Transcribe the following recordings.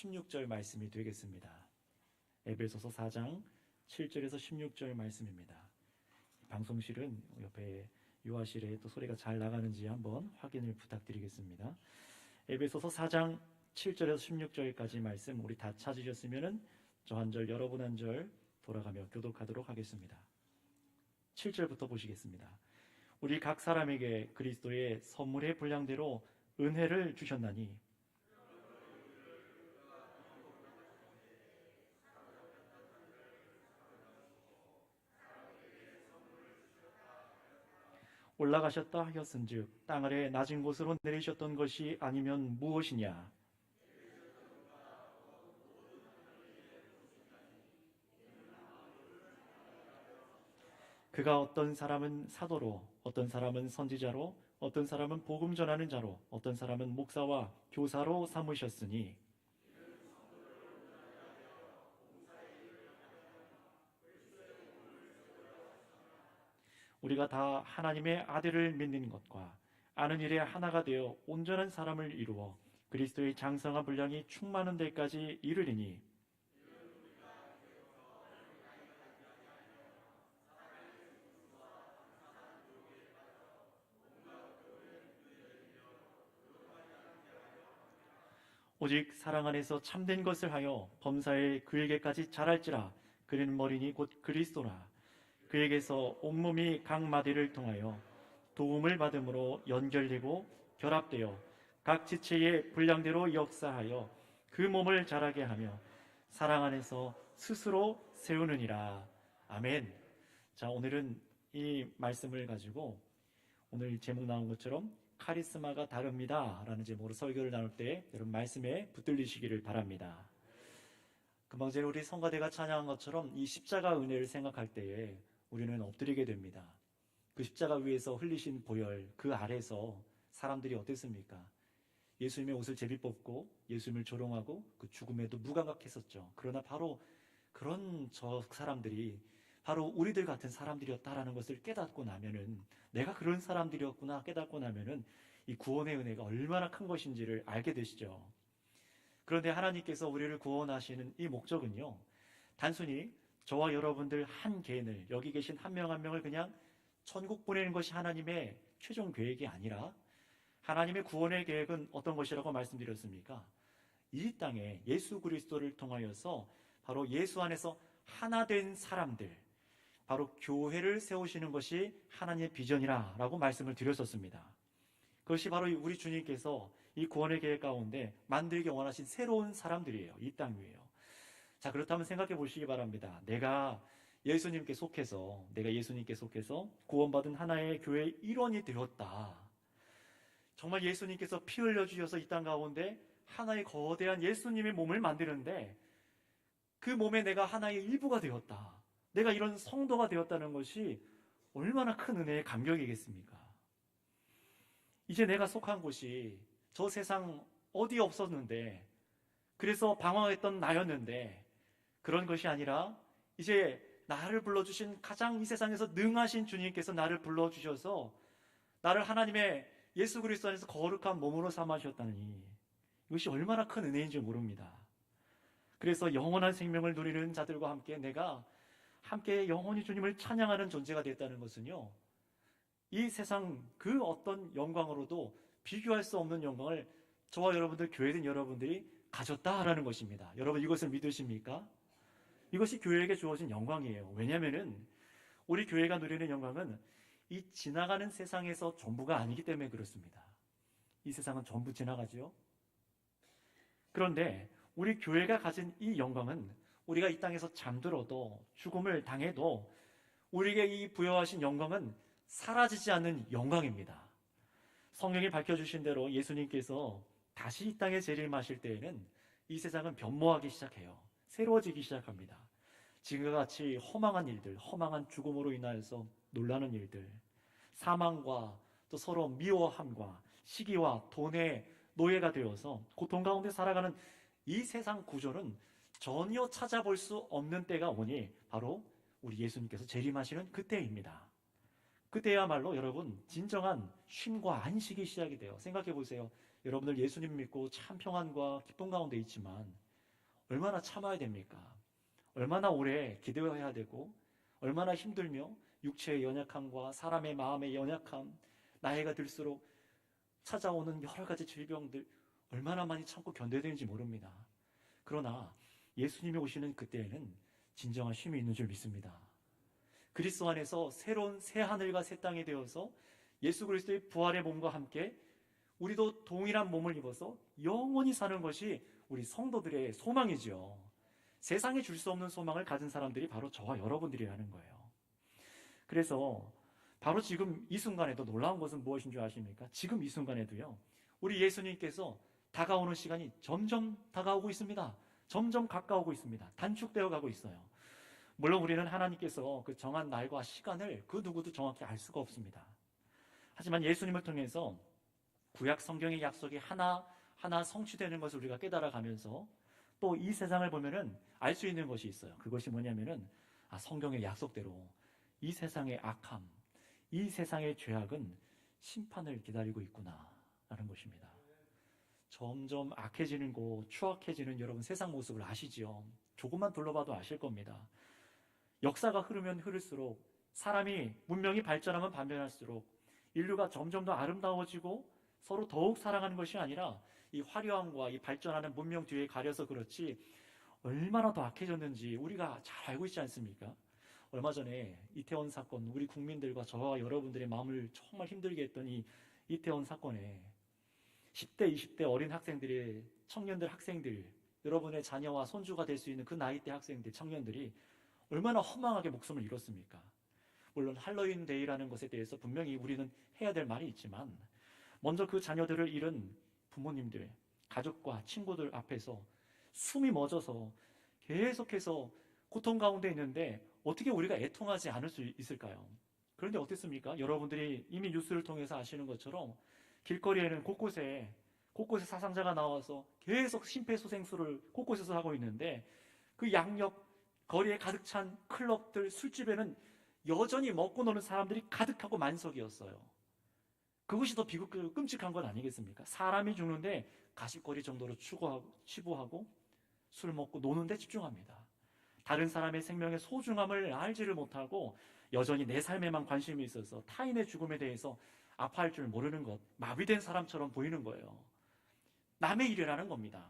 16절 말씀이 되겠습니다. 에베소서 4장 7절에서 16절 말씀입니다. 방송실은 옆에 유아실에 또 소리가 잘 나가는지 한번 확인을 부탁드리겠습니다. 에베소서 4장 7절에서 16절까지 말씀 우리 다 찾으셨으면 저 한 절 여러분 한 절 돌아가며 교독하도록 하겠습니다. 7절부터 보시겠습니다. 우리 각 사람에게 그리스도의 선물의 분량대로 은혜를 주셨나니 올라가셨다 하였은즉 땅 아래 낮은 곳으로 내리셨던 것이 아니면 무엇이냐? 그가 어떤 사람은 사도로, 어떤 사람은 선지자로, 어떤 사람은 복음 전하는 자로, 어떤 사람은 목사와 교사로 삼으셨으니 우리가 다 하나님의 아들을 믿는 것과 아는 일에 하나가 되어 온전한 사람을 이루어 그리스도의 장성한 분량이 충만한 데까지 이르리니 오직 사랑 안에서 참된 것을 하여 범사에 그에게까지 자랄지라. 그는 머리니 곧 그리스도라. 그에게서 온몸이 각 마디를 통하여 도움을 받음으로 연결되고 결합되어 각 지체의 분량대로 역사하여 그 몸을 자라게 하며 사랑 안에서 스스로 세우느니라. 아멘. 자, 오늘은 이 말씀을 가지고 오늘 제목 나온 것처럼 카리스마가 다릅니다 라는 제목으로 설교를 나눌 때 여러분 말씀에 붙들리시기를 바랍니다. 금방 전에 우리 성가대가 찬양한 것처럼 이 십자가 은혜를 생각할 때에 우리는 엎드리게 됩니다. 그 십자가 위에서 흘리신 보혈, 그 아래서 사람들이 어땠습니까? 예수님의 옷을 제비 뽑고 예수님을 조롱하고 그 죽음에도 무감각했었죠. 그러나 바로 그런 저 사람들이 바로 우리들 같은 사람들이었다라는 것을 깨닫고 나면은, 내가 그런 사람들이었구나 깨닫고 나면은 이 구원의 은혜가 얼마나 큰 것인지를 알게 되시죠. 그런데 하나님께서 우리를 구원하시는 이 목적은요, 단순히 저와 여러분들 한 개인을, 여기 계신 한 명 한 명을 그냥 천국 보내는 것이 하나님의 최종 계획이 아니라, 하나님의 구원의 계획은 어떤 것이라고 말씀드렸습니까? 이 땅에 예수 그리스도를 통하여서 바로 예수 안에서 하나 된 사람들, 바로 교회를 세우시는 것이 하나님의 비전이라고 말씀을 드렸었습니다. 그것이 바로 우리 주님께서 이 구원의 계획 가운데 만들기 원하신 새로운 사람들이에요. 이 땅 위에요. 자, 그렇다면 생각해 보시기 바랍니다. 내가 예수님께 속해서 구원받은 하나의 교회의 일원이 되었다. 정말 예수님께서 피 흘려주셔서 이 땅 가운데 하나의 거대한 예수님의 몸을 만드는데 그 몸에 내가 하나의 일부가 되었다. 내가 이런 성도가 되었다는 것이 얼마나 큰 은혜의 감격이겠습니까? 이제 내가 속한 곳이 저 세상 어디 없었는데, 그래서 방황했던 나였는데, 그런 것이 아니라 이제 나를 불러주신 가장 이 세상에서 능하신 주님께서 나를 불러주셔서 나를 하나님의 예수 그리스도 안에서 거룩한 몸으로 삼아주셨다니, 이것이 얼마나 큰 은혜인지 모릅니다. 그래서 영원한 생명을 누리는 자들과 함께 내가 함께 영원히 주님을 찬양하는 존재가 됐다는 것은요, 이 세상 그 어떤 영광으로도 비교할 수 없는 영광을 저와 여러분들, 교회된 여러분들이 가졌다라는 것입니다. 여러분 이것을 믿으십니까? 이것이 교회에게 주어진 영광이에요. 왜냐하면 우리 교회가 누리는 영광은 이 지나가는 세상에서 전부가 아니기 때문에 그렇습니다. 이 세상은 전부 지나가죠. 그런데 우리 교회가 가진 이 영광은 우리가 이 땅에서 잠들어도 죽음을 당해도 우리에게 이 부여하신 영광은 사라지지 않는 영광입니다. 성경이 밝혀주신 대로 예수님께서 다시 이 땅에 재림하실 때에는 이 세상은 변모하기 시작해요. 새로워지기 시작합니다. 지금과 같이 허망한 일들, 허망한 죽음으로 인하여서 놀라는 일들, 사망과 또 서로 미워함과 시기와 돈의 노예가 되어서 고통 가운데 살아가는 이 세상 구조는 전혀 찾아볼 수 없는 때가 오니 바로 우리 예수님께서 재림하시는 그때입니다. 그때야말로 여러분 진정한 쉼과 안식이 시작이 돼요. 생각해 보세요. 여러분들 예수님 믿고 참 평안과 기쁨 가운데 있지만 얼마나 참아야 됩니까? 얼마나 오래 기도해야 되고, 얼마나 힘들며 육체의 연약함과 사람의 마음의 연약함, 나이가 들수록 찾아오는 여러 가지 질병들 얼마나 많이 참고 견뎌야 되는지 모릅니다. 그러나 예수님이 오시는 그때에는 진정한 쉼이 있는 줄 믿습니다. 그리스도 안에서 새로운 새 하늘과 새 땅이 되어서 예수 그리스도의 부활의 몸과 함께 우리도 동일한 몸을 입어서 영원히 사는 것이 우리 성도들의 소망이지요. 세상에 줄 수 없는 소망을 가진 사람들이 바로 저와 여러분들이라는 거예요. 그래서 바로 지금 이 순간에도 놀라운 것은 무엇인 줄 아십니까? 지금 이 순간에도요, 우리 예수님께서 다가오는 시간이 점점 다가오고 있습니다. 점점 가까우고 있습니다. 단축되어 가고 있어요. 물론 우리는 하나님께서 그 정한 날과 시간을 그 누구도 정확히 알 수가 없습니다. 하지만 예수님을 통해서 구약 성경의 약속이 하나하나 성취되는 것을 우리가 깨달아가면서 또 이 세상을 보면은 알 수 있는 것이 있어요. 그것이 뭐냐면은 성경의 약속대로 이 세상의 악함, 이 세상의 죄악은 심판을 기다리고 있구나라는 것입니다. 점점 악해지는 거, 추악해지는 여러분 세상 모습을 아시지요? 조금만 둘러봐도 아실 겁니다. 역사가 흐르면 흐를수록 사람이 문명이 발전하면 발전할수록 인류가 점점 더 아름다워지고 서로 더욱 사랑하는 것이 아니라 이 화려함과 이 발전하는 문명 뒤에 가려서 그렇지 얼마나 더 악해졌는지 우리가 잘 알고 있지 않습니까? 얼마 전에 이태원 사건, 우리 국민들과 저와 여러분들의 마음을 정말 힘들게 했던 이 이태원 사건에 10대, 20대 어린 학생들의 청년들, 학생들, 여러분의 자녀와 손주가 될 수 있는 그 나이대 학생들, 청년들이 얼마나 허망하게 목숨을 잃었습니까? 물론 할로윈 데이라는 것에 대해서 분명히 우리는 해야 될 말이 있지만 먼저 그 자녀들을 잃은 부모님들, 가족과 친구들 앞에서 숨이 멎어서 계속해서 고통 가운데 있는데 어떻게 우리가 애통하지 않을 수 있을까요? 그런데 어땠습니까? 여러분들이 이미 뉴스를 통해서 아시는 것처럼 길거리에는 곳곳에 사상자가 나와서 계속 심폐소생술을 곳곳에서 하고 있는데 그 양옆 거리에 가득 찬 클럽들, 술집에는 여전히 먹고 노는 사람들이 가득하고 만석이었어요. 그것이 더 비극적이고 끔찍한 건 아니겠습니까? 사람이 죽는데 가십거리 정도로 치부하고 술 먹고 노는데 집중합니다. 다른 사람의 생명의 소중함을 알지를 못하고 여전히 내 삶에만 관심이 있어서 타인의 죽음에 대해서 아파할 줄 모르는 것, 마비된 사람처럼 보이는 거예요. 남의 일이라는 겁니다.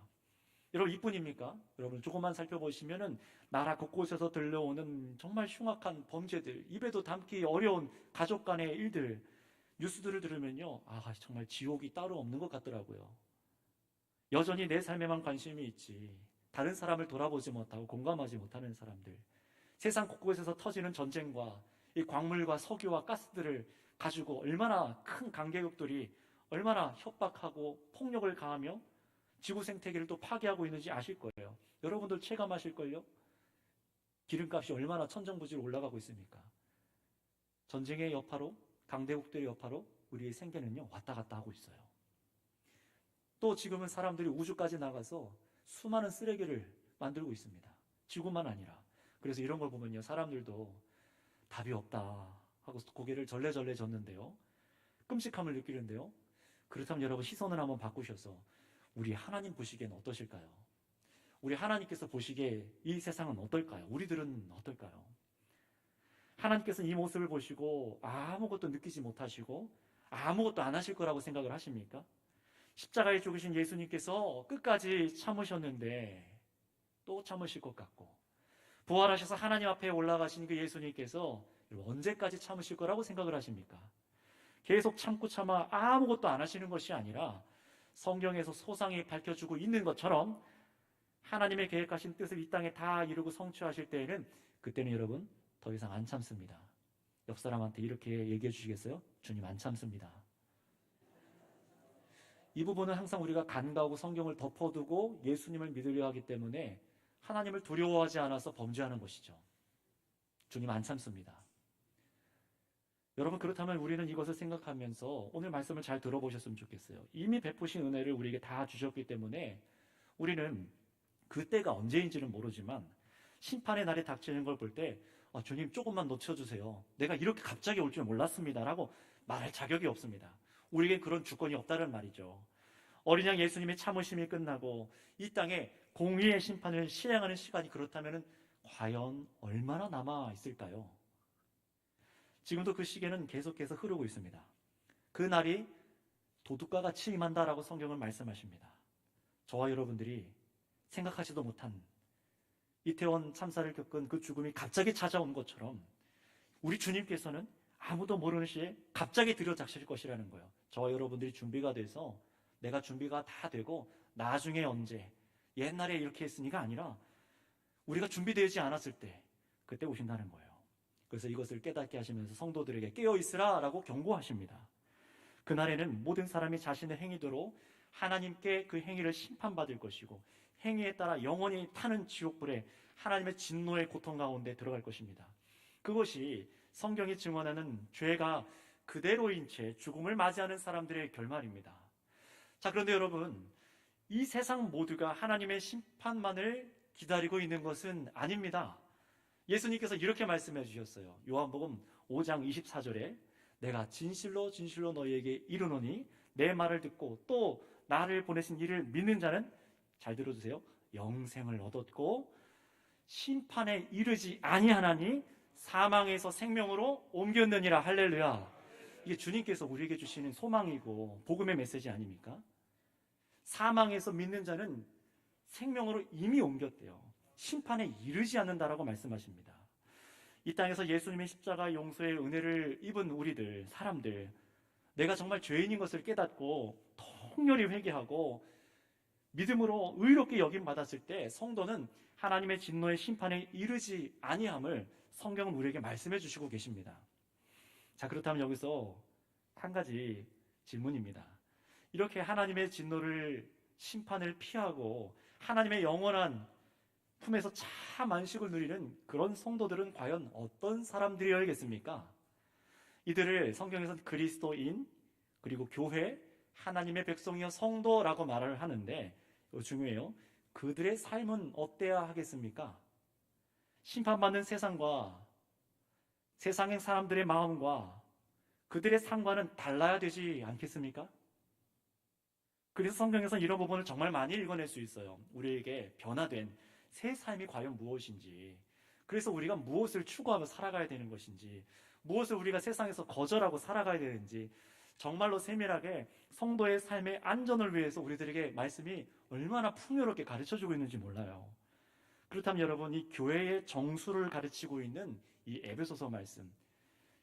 여러분 이뿐입니까? 여러분 조금만 살펴보시면은 나라 곳곳에서 들려오는 정말 흉악한 범죄들, 입에도 담기 어려운 가족 간의 일들, 뉴스들을 들으면요, 정말 지옥이 따로 없는 것 같더라고요. 여전히 내 삶에만 관심이 있지 다른 사람을 돌아보지 못하고 공감하지 못하는 사람들, 세상 곳곳에서 터지는 전쟁과 이 광물과 석유와 가스들을 가지고 얼마나 큰 강대국들이 얼마나 협박하고 폭력을 가하며 지구 생태계를 또 파괴하고 있는지 아실 거예요. 여러분들 체감하실걸요? 기름값이 얼마나 천정부지로 올라가고 있습니까? 전쟁의 여파로, 강대국들의 여파로 우리의 생계는요 왔다 갔다 하고 있어요. 또 지금은 사람들이 우주까지 나가서 수많은 쓰레기를 만들고 있습니다. 지구만 아니라. 그래서 이런 걸 보면요 사람들도 답이 없다 하고 고개를 절레절레 젓는데요, 끔찍함을 느끼는데요, 그렇다면 여러분 시선을 한번 바꾸셔서 우리 하나님 보시기엔 어떠실까요? 우리 하나님께서 보시기에 이 세상은 어떨까요? 우리들은 어떨까요? 하나님께서는 이 모습을 보시고 아무것도 느끼지 못하시고 아무것도 안 하실 거라고 생각을 하십니까? 십자가에 죽으신 예수님께서 끝까지 참으셨는데 또 참으실 것 같고, 부활하셔서 하나님 앞에 올라가신 그 예수님께서 언제까지 참으실 거라고 생각을 하십니까? 계속 참고 참아 아무것도 안 하시는 것이 아니라 성경에서 소상히 밝혀주고 있는 것처럼 하나님의 계획하신 뜻을 이 땅에 다 이루고 성취하실 때에는 그때는 여러분 더 이상 안 참습니다. 옆 사람한테 이렇게 얘기해 주시겠어요? 주님 안 참습니다. 이 부분은 항상 우리가 간과하고 성경을 덮어두고 예수님을 믿으려 하기 때문에 하나님을 두려워하지 않아서 범죄하는 것이죠. 주님 안 참습니다. 여러분 그렇다면 우리는 이것을 생각하면서 오늘 말씀을 잘 들어보셨으면 좋겠어요. 이미 베푸신 은혜를 우리에게 다 주셨기 때문에 우리는 그때가 언제인지는 모르지만 심판의 날이 닥치는 걸 볼 때 주님 조금만 놓쳐주세요. 내가 이렇게 갑자기 올 줄 몰랐습니다 라고 말할 자격이 없습니다. 우리에겐 그런 주권이 없다는 말이죠. 어린 양 예수님의 참으심이 끝나고 이 땅에 공의의 심판을 시행하는 시간이 그렇다면 과연 얼마나 남아 있을까요? 지금도 그 시계는 계속해서 흐르고 있습니다. 그 날이 도둑과 같이 임한다라고 성경은 말씀하십니다. 저와 여러분들이 생각하지도 못한 이태원 참사를 겪은 그 죽음이 갑자기 찾아온 것처럼 우리 주님께서는 아무도 모르는 시에 갑자기 들여닥칠 것이라는 거예요. 저와 여러분들이 준비가 돼서 내가 준비가 다 되고 나중에 언제 옛날에 이렇게 했으니가 아니라 우리가 준비되지 않았을 때 그때 오신다는 거예요. 그래서 이것을 깨닫게 하시면서 성도들에게 깨어있으라 라고 경고하십니다. 그날에는 모든 사람이 자신의 행위대로 하나님께 그 행위를 심판받을 것이고 행위에 따라 영원히 타는 지옥불에 하나님의 진노의 고통 가운데 들어갈 것입니다. 그것이 성경이 증언하는 죄가 그대로인 채 죽음을 맞이하는 사람들의 결말입니다. 자, 그런데 여러분, 이 세상 모두가 하나님의 심판만을 기다리고 있는 것은 아닙니다. 예수님께서 이렇게 말씀해 주셨어요. 요한복음 5장 24절에 내가 진실로 진실로 너희에게 이르노니 내 말을 듣고 또 나를 보내신 이를 믿는 자는, 잘 들어주세요, 영생을 얻었고 심판에 이르지 아니하나니 사망에서 생명으로 옮겼느니라. 할렐루야. 이게 주님께서 우리에게 주시는 소망이고 복음의 메시지 아닙니까? 사망에서 믿는 자는 생명으로 이미 옮겼대요. 심판에 이르지 않는다라고 말씀하십니다. 이 땅에서 예수님의 십자가 용서의 은혜를 입은 우리들, 사람들, 내가 정말 죄인인 것을 깨닫고 통렬히 회개하고 믿음으로 의롭게 여김 받았을 때 성도는 하나님의 진노의 심판에 이르지 아니함을 성경은 우리에게 말씀해 주시고 계십니다. 자, 그렇다면 여기서 한 가지 질문입니다. 이렇게 하나님의 진노를, 심판을 피하고 하나님의 영원한 품에서 참 안식을 누리는 그런 성도들은 과연 어떤 사람들이어야겠습니까? 이들을 성경에서는 그리스도인, 그리고 교회, 하나님의 백성이여 성도라고 말을 하는데 이거 중요해요. 그들의 삶은 어때야 하겠습니까? 심판받는 세상과 세상의 사람들의 마음과 그들의 상관은 달라야 되지 않겠습니까? 그래서 성경에서는 이런 부분을 정말 많이 읽어낼 수 있어요. 우리에게 변화된 새 삶이 과연 무엇인지, 그래서 우리가 무엇을 추구하며 살아가야 되는 것인지, 무엇을 우리가 세상에서 거절하고 살아가야 되는지 정말로 세밀하게 성도의 삶의 안전을 위해서 우리들에게 말씀이 얼마나 풍요롭게 가르쳐주고 있는지 몰라요. 그렇다면 여러분, 이 교회의 정수를 가르치고 있는 이 에베소서 말씀,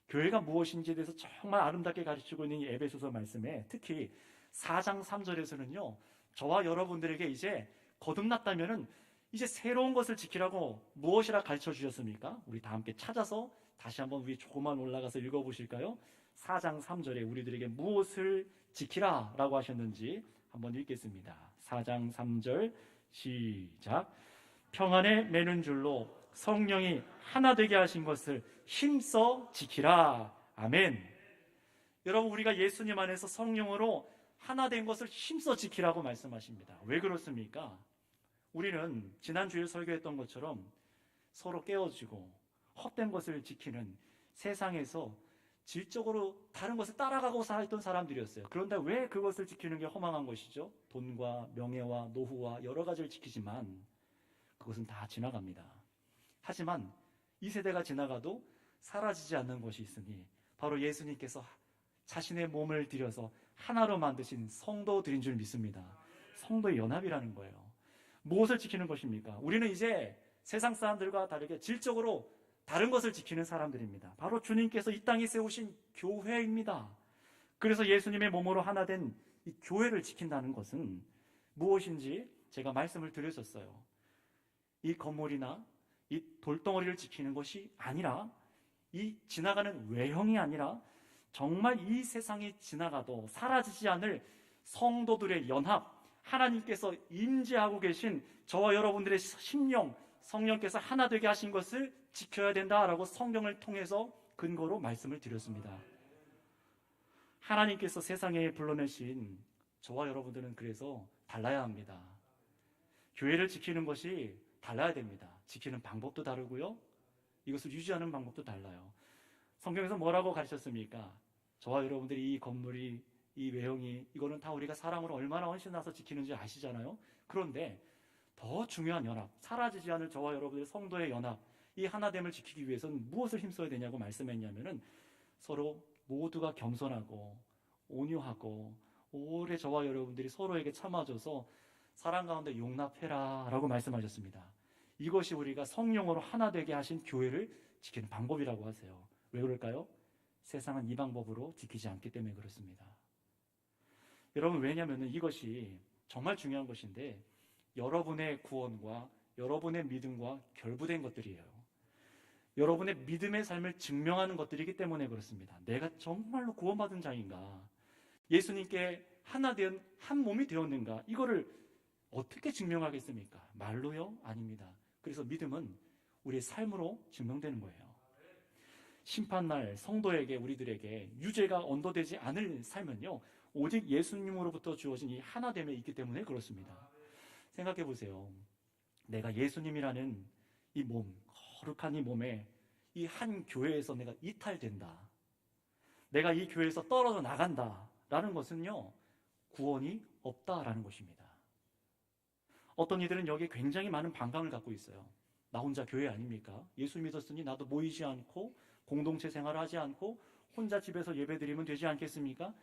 교회가 무엇인지에 대해서 정말 아름답게 가르치고 있는 이 에베소서 말씀에 특히 4장 3절에서는요 저와 여러분들에게 이제 거듭났다면은 이제 새로운 것을 지키라고 무엇이라 가르쳐 주셨습니까? 우리 다 함께 찾아서 다시 한번 위에 조금만 올라가서 읽어보실까요? 4장 3절에 우리들에게 무엇을 지키라 라고 하셨는지 한번 읽겠습니다. 4장 3절 시작. 평안에 매는 줄로 성령이 하나 되게 하신 것을 힘써 지키라. 아멘. 여러분, 우리가 예수님 안에서 성령으로 하나 된 것을 힘써 지키라고 말씀하십니다. 왜 그렇습니까? 우리는 지난주에 설교했던 것처럼 서로 깨어지고 헛된 것을 지키는 세상에서 질적으로 다른 것을 따라가고 살았던 사람들이었어요. 그런데 왜 그것을 지키는 게 허망한 것이죠? 돈과 명예와 노후와 여러 가지를 지키지만 그것은 다 지나갑니다. 하지만 이 세대가 지나가도 사라지지 않는 것이 있으니 바로 예수님께서 자신의 몸을 들여서 하나로 만드신 성도들인 줄 믿습니다. 성도의 연합이라는 거예요. 무엇을 지키는 것입니까? 우리는 이제 세상 사람들과 다르게 질적으로 다른 것을 지키는 사람들입니다. 바로 주님께서 이 땅에 세우신 교회입니다. 그래서 예수님의 몸으로 하나 된 이 교회를 지킨다는 것은 무엇인지 제가 말씀을 드렸었어요. 이 건물이나 이 돌덩어리를 지키는 것이 아니라, 이 지나가는 외형이 아니라 정말 이 세상이 지나가도 사라지지 않을 성도들의 연합, 하나님께서 임재하고 계신 저와 여러분들의 심령, 성령께서 하나 되게 하신 것을 지켜야 된다라고 성경을 통해서 근거로 말씀을 드렸습니다. 하나님께서 세상에 불러내신 저와 여러분들은 그래서 달라야 합니다. 교회를 지키는 것이 달라야 됩니다. 지키는 방법도 다르고요, 이것을 유지하는 방법도 달라요. 성경에서 뭐라고 가르쳤습니까? 저와 여러분들이 이 건물이, 이 외형이, 이거는 다 우리가 사랑으로 얼마나 헌신해서 지키는지 아시잖아요. 그런데 더 중요한 연합, 사라지지 않을 저와 여러분의 성도의 연합, 이 하나됨을 지키기 위해서는 무엇을 힘써야 되냐고 말씀했냐면은 서로 모두가 겸손하고 온유하고 오래 저와 여러분들이 서로에게 참아줘서 사랑 가운데 용납해라 라고 말씀하셨습니다. 이것이 우리가 성령으로 하나 되게 하신 교회를 지키는 방법이라고 하세요. 왜 그럴까요? 세상은 이 방법으로 지키지 않기 때문에 그렇습니다. 여러분, 왜냐하면 이것이 정말 중요한 것인데 여러분의 구원과 여러분의 믿음과 결부된 것들이에요. 여러분의 믿음의 삶을 증명하는 것들이기 때문에 그렇습니다. 내가 정말로 구원받은 자인가? 예수님께 하나 된 한 몸이 되었는가? 이거를 어떻게 증명하겠습니까? 말로요? 아닙니다. 그래서 믿음은 우리의 삶으로 증명되는 거예요. 심판날 성도에게, 우리들에게 유죄가 언도되지 않을 삶은요, 오직 예수님으로부터 주어진 이 하나됨에 있기 때문에 그렇습니다. 생각해 보세요. 내가 예수님이라는 이 몸, 거룩한 이 몸에 이 한 교회에서 내가 이탈된다, 내가 이 교회에서 떨어져 나간다 라는 것은요, 구원이 없다라는 것입니다. 어떤 이들은 여기에 굉장히 많은 반감을 갖고 있어요. 나 혼자 교회 아닙니까? 예수 믿었으니 나도 모이지 않고 공동체 생활을 하지 않고 혼자 집에서 예배드리면 되지 않겠습니까?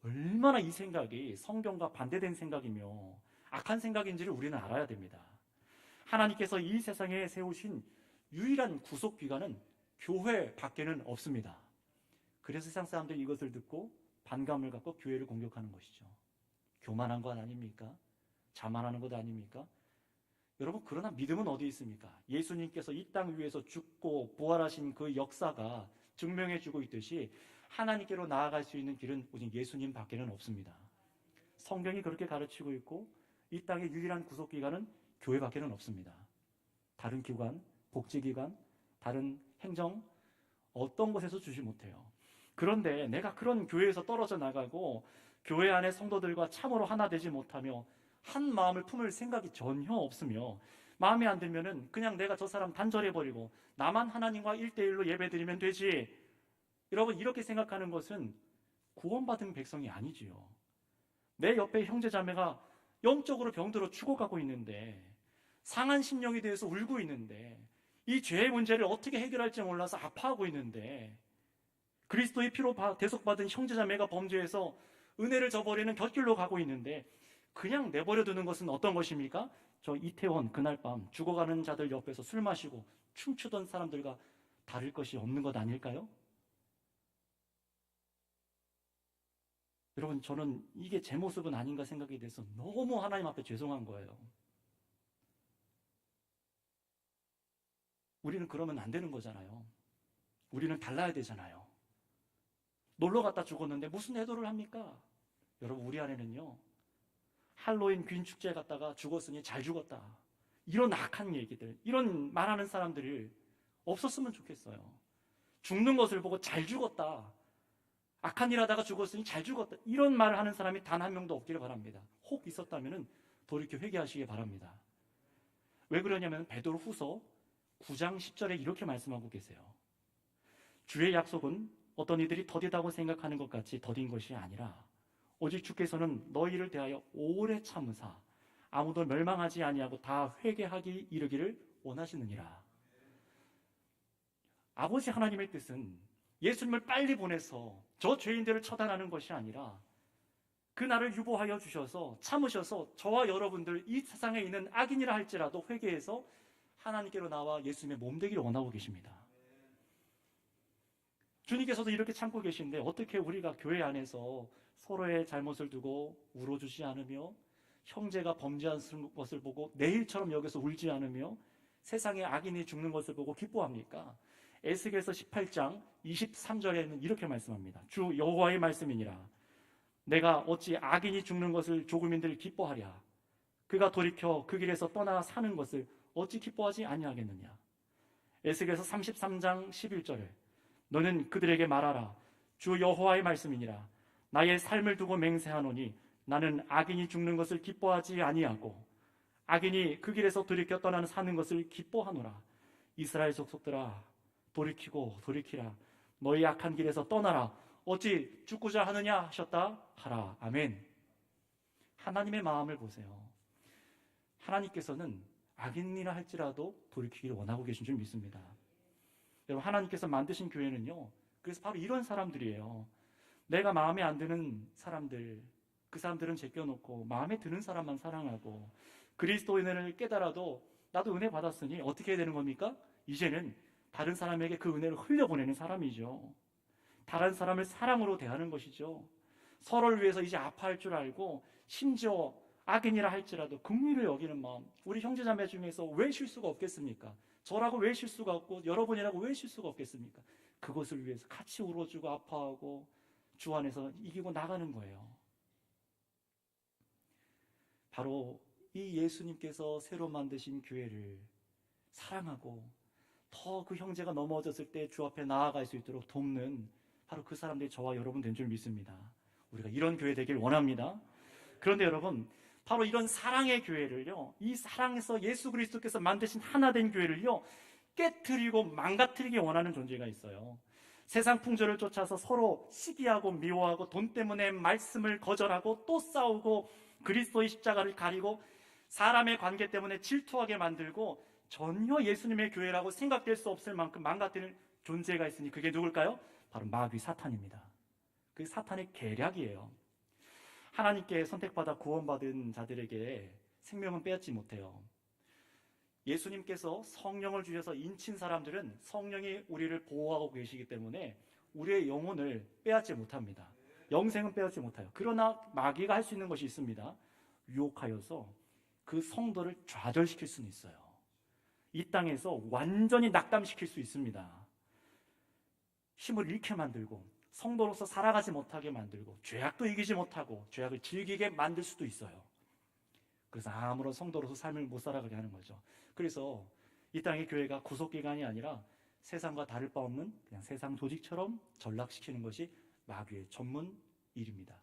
얼마나 이 생각이 성경과 반대된 생각이며 악한 생각인지를 우리는 알아야 됩니다. 하나님께서 이 세상에 세우신 유일한 구속기관은 교회 밖에는 없습니다. 그래서 세상 사람들이 이것을 듣고 반감을 갖고 교회를 공격하는 것이죠. 교만한 것 아닙니까? 자만하는 것 아닙니까? 여러분, 그러나 믿음은 어디 있습니까? 예수님께서 이 땅 위에서 죽고 부활하신 그 역사가 증명해주고 있듯이 하나님께로 나아갈 수 있는 길은 오직 예수님 밖에는 없습니다. 성경이 그렇게 가르치고 있고 이 땅의 유일한 구속기관은 교회밖에는 없습니다. 다른 기관, 복지기관, 다른 행정 어떤 곳에서 주지 못해요. 그런데 내가 그런 교회에서 떨어져 나가고 교회 안의 성도들과 참으로 하나 되지 못하며 한 마음을 품을 생각이 전혀 없으며 마음에 안 들면은 그냥 내가 저 사람 단절해버리고 나만 하나님과 1대1로 예배드리면 되지, 여러분, 이렇게 생각하는 것은 구원받은 백성이 아니지요. 내 옆에 형제자매가 영적으로 병들어 죽어가고 있는데, 상한 심령에 대해서 울고 있는데, 이 죄의 문제를 어떻게 해결할지 몰라서 아파하고 있는데, 그리스도의 피로 대속받은 형제자매가 범죄해서 은혜를 저버리는 곁길로 가고 있는데 그냥 내버려 두는 것은 어떤 것입니까? 저 이태원 그날 밤 죽어가는 자들 옆에서 술 마시고 춤추던 사람들과 다를 것이 없는 것 아닐까요? 여러분, 저는 이게 제 모습은 아닌가 생각이 돼서 너무 하나님 앞에 죄송한 거예요. 우리는 그러면 안 되는 거잖아요. 우리는 달라야 되잖아요. 놀러 갔다 죽었는데 무슨 애도를 합니까? 여러분, 우리 안에는요, 할로윈 균 축제 갔다가 죽었으니 잘 죽었다, 이런 악한 얘기들, 이런 말하는 사람들이 없었으면 좋겠어요. 죽는 것을 보고 잘 죽었다, 악한 일 하다가 죽었으니 잘 죽었다, 이런 말을 하는 사람이 단 한 명도 없기를 바랍니다. 혹 있었다면 돌이켜 회개하시기 바랍니다. 왜 그러냐면 베드로 후서 9장 10절에 이렇게 말씀하고 계세요. 주의 약속은 어떤 이들이 더디다고 생각하는 것 같이 더딘 것이 아니라 오직 주께서는 너희를 대하여 오래 참으사 아무도 멸망하지 아니하고 다 회개하기 이르기를 원하시느니라. 아버지 하나님의 뜻은 예수님을 빨리 보내서 저 죄인들을 처단하는 것이 아니라 그 날을 유보하여 주셔서 참으셔서 저와 여러분들 이 세상에 있는 악인이라 할지라도 회개해서 하나님께로 나와 예수님의 몸 되기를 원하고 계십니다. 주님께서도 이렇게 참고 계신데 어떻게 우리가 교회 안에서 서로의 잘못을 두고 울어주지 않으며 형제가 범죄하는 것을 보고 내일처럼 여기서 울지 않으며 세상에 악인이 죽는 것을 보고 기뻐합니까? 에스겔서 18장 23절에는 이렇게 말씀합니다. 주 여호와의 말씀이니라. 내가 어찌 악인이 죽는 것을 조금인들 기뻐하랴. 그가 돌이켜 그 길에서 떠나 사는 것을 어찌 기뻐하지 아니하겠느냐. 에스겔서 33장 11절에 너는 그들에게 말하라. 주 여호와의 말씀이니라. 나의 삶을 두고 맹세하노니 나는 악인이 죽는 것을 기뻐하지 아니하고 악인이 그 길에서 돌이켜 떠나는 사는 것을 기뻐하노라. 이스라엘 족속들아, 돌이키고 돌이키라. 너희 악한 길에서 떠나라. 어찌 죽고자 하느냐 하셨다 하라. 아멘. 하나님의 마음을 보세요. 하나님께서는 악인이라 할지라도 돌이키기를 원하고 계신 줄 믿습니다. 여러분, 하나님께서 만드신 교회는요, 그래서 바로 이런 사람들이에요. 내가 마음에 안 드는 사람들, 그 사람들은 제껴놓고 마음에 드는 사람만 사랑하고, 그리스도인을 깨달아도 나도 은혜 받았으니 어떻게 해야 되는 겁니까? 이제는 다른 사람에게 그 은혜를 흘려보내는 사람이죠. 다른 사람을 사랑으로 대하는 것이죠. 서로를 위해서 이제 아파할 줄 알고, 심지어 악인이라 할지라도 긍휼을 여기는 마음. 우리 형제자매 중에서 왜 실수가 없겠습니까? 저라고 왜 실수가 없고 여러분이라고 왜 실수가 없겠습니까? 그것을 위해서 같이 울어주고 아파하고 주 안에서 이기고 나가는 거예요. 바로 이 예수님께서 새로 만드신 교회를 사랑하고 더 그 형제가 넘어졌을 때 주 앞에 나아갈 수 있도록 돕는 바로 그 사람들이 저와 여러분 된 줄 믿습니다. 우리가 이런 교회 되길 원합니다. 그런데 여러분, 바로 이런 사랑의 교회를요, 이 사랑에서 예수 그리스도께서 만드신 하나된 교회를요, 깨트리고 망가뜨리기 원하는 존재가 있어요. 세상 풍조를 쫓아서 서로 시기하고 미워하고 돈 때문에 말씀을 거절하고 또 싸우고 그리스도의 십자가를 가리고 사람의 관계 때문에 질투하게 만들고 전혀 예수님의 교회라고 생각될 수 없을 만큼 망가뜨리는 존재가 있으니 그게 누굴까요? 바로 마귀 사탄입니다. 그게 사탄의 계략이에요. 하나님께 선택받아 구원받은 자들에게 생명은 빼앗지 못해요. 예수님께서 성령을 주셔서 인친 사람들은 성령이 우리를 보호하고 계시기 때문에 우리의 영혼을 빼앗지 못합니다. 영생은 빼앗지 못해요. 그러나 마귀가 할 수 있는 것이 있습니다. 유혹하여서 그 성도를 좌절시킬 수는 있어요. 이 땅에서 완전히 낙담시킬 수 있습니다. 힘을 잃게 만들고 성도로서 살아가지 못하게 만들고 죄악도 이기지 못하고 죄악을 즐기게 만들 수도 있어요. 그래서 아무런 성도로서 삶을 못 살아가게 하는 거죠. 그래서 이 땅의 교회가 구속기관이 아니라 세상과 다를 바 없는 그냥 세상 조직처럼 전락시키는 것이 마귀의 전문 일입니다.